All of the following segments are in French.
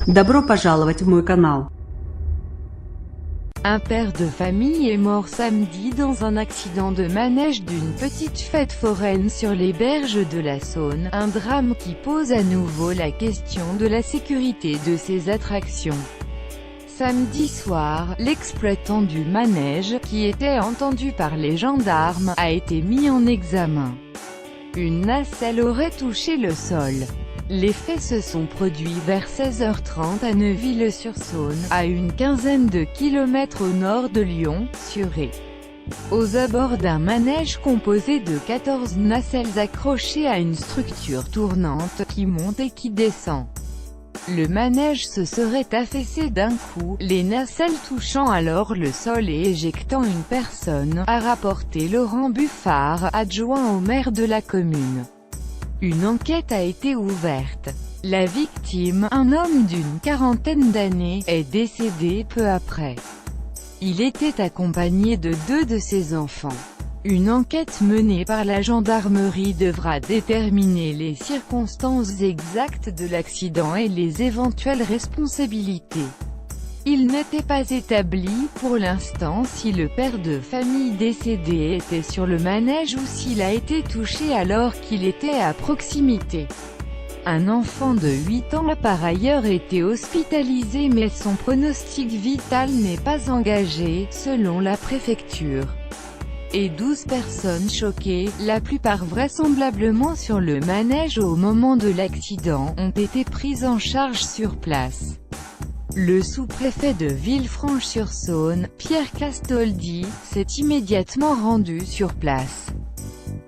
Добро пожаловать в мой канал. Un père de famille est mort samedi dans un accident de manège d'une petite fête foraine sur les berges de la Saône, un drame qui pose à nouveau la question de la sécurité de ces attractions. Samedi soir, l'exploitant du manège, qui était entendu par les gendarmes, a été mis en examen. Une nacelle aurait touché le sol. Les faits se sont produits vers 16h30 à Neuville-sur-Saône, à une quinzaine de kilomètres au nord de Lyon, sur Ay. Aux abords d'un manège composé de 14 nacelles accrochées à une structure tournante, qui monte et qui descend. Le manège se serait affaissé d'un coup, les nacelles touchant alors le sol et éjectant une personne, a rapporté Laurent Buffard, adjoint au maire de la commune. Une enquête a été ouverte. La victime, un homme d'une quarantaine d'années, est décédé peu après. Il était accompagné de 2 de ses enfants. Une enquête menée par la gendarmerie devra déterminer les circonstances exactes de l'accident et les éventuelles responsabilités. Il n'était pas établi, pour l'instant, si le père de famille décédé était sur le manège ou s'il a été touché alors qu'il était à proximité. Un enfant de 8 ans a par ailleurs été hospitalisé mais son pronostic vital n'est pas engagé, selon la préfecture. Et 12 personnes choquées, la plupart vraisemblablement sur le manège au moment de l'accident, ont été prises en charge sur place. Le sous-préfet de Villefranche-sur-Saône, Pierre Castoldi, s'est immédiatement rendu sur place.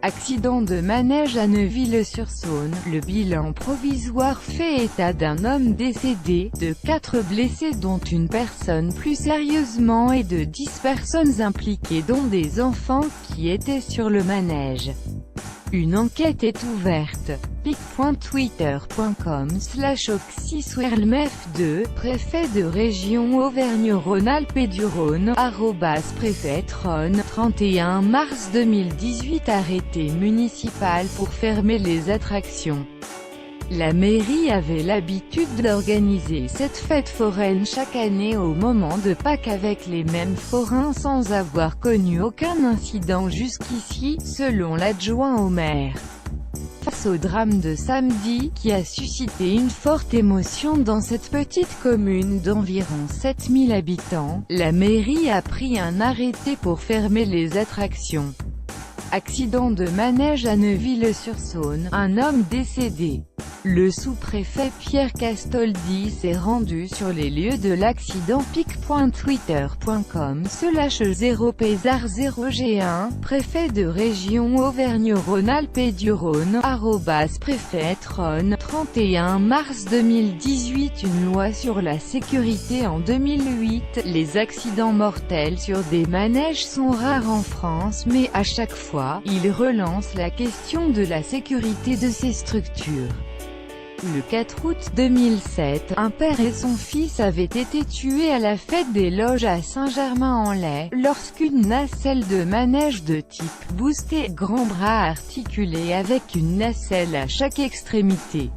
Accident de manège à Neuville-sur-Saône, le bilan provisoire fait état d'un homme décédé, de 4 blessés dont une personne plus sérieusement et de 10 personnes impliquées dont des enfants qui étaient sur le manège. Une enquête est ouverte. pic.twitter.com/oxyswerlmef2, préfet de région Auvergne-Rhône-Alpes et du Rhône, @préfet-Rhône, 31 mars 2018. Arrêté municipal pour fermer les attractions. La mairie avait l'habitude d'organiser cette fête foraine chaque année au moment de Pâques avec les mêmes forains sans avoir connu aucun incident jusqu'ici, selon l'adjoint au maire. Face au drame de samedi, qui a suscité une forte émotion dans cette petite commune d'environ 7000 habitants, la mairie a pris un arrêté pour fermer les attractions. Accident de manège à Neuville-sur-Saône, un homme décédé. Le sous-préfet Pierre Castoldi s'est rendu sur les lieux de l'accident. pic.twitter.com/0pesar0g1, préfet de région Auvergne-Rhône-Alpes et du Rhône, @préfet-Rhône, 31 mars 2018. Une loi sur la sécurité en 2008. Les accidents mortels sur des manèges sont rares en France mais à chaque fois, ils relancent la question de la sécurité de ces structures. Le 4 août 2007, un père et son fils avaient été tués à la fête des loges à Saint-Germain-en-Laye, lorsqu'une nacelle de manège de type boosté, grand bras articulé avec une nacelle à chaque extrémité,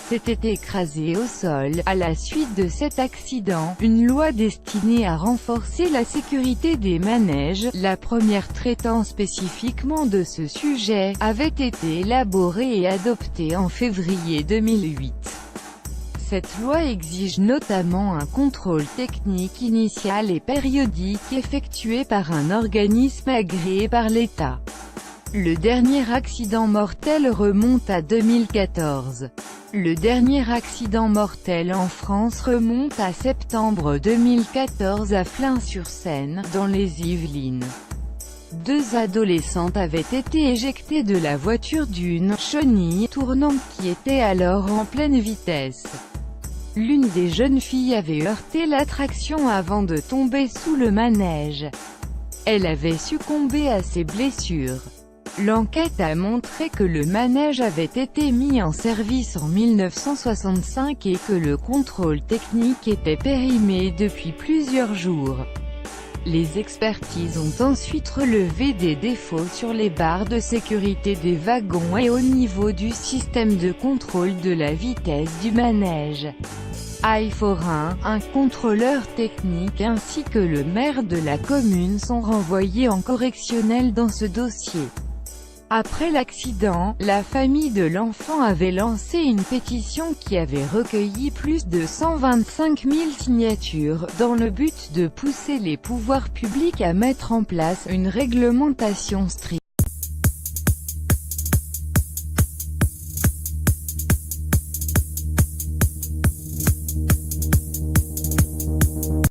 s'était écrasée au sol. À la suite de cet accident, une loi destinée à renforcer la sécurité des manèges, la première traitant spécifiquement de ce sujet, avait été élaborée et adoptée en février 2008. Cette loi exige notamment un contrôle technique initial et périodique effectué par un organisme agréé par l'État. Le dernier accident mortel remonte à 2014. Le dernier accident mortel en France remonte à septembre 2014 à Flins-sur-Seine, dans les Yvelines. 2 adolescentes avaient été éjectées de la voiture d'une chenille tournante qui était alors en pleine vitesse. L'une des jeunes filles avait heurté l'attraction avant de tomber sous le manège. Elle avait succombé à ses blessures. L'enquête a montré que le manège avait été mis en service en 1965 et que le contrôle technique était périmé depuis plusieurs jours. Les expertises ont ensuite relevé des défauts sur les barres de sécurité des wagons et au niveau du système de contrôle de la vitesse du manège. Forain, un contrôleur technique ainsi que le maire de la commune sont renvoyés en correctionnel dans ce dossier. Après l'accident, la famille de l'enfant avait lancé une pétition qui avait recueilli plus de 125 000 signatures, dans le but de pousser les pouvoirs publics à mettre en place une réglementation stricte.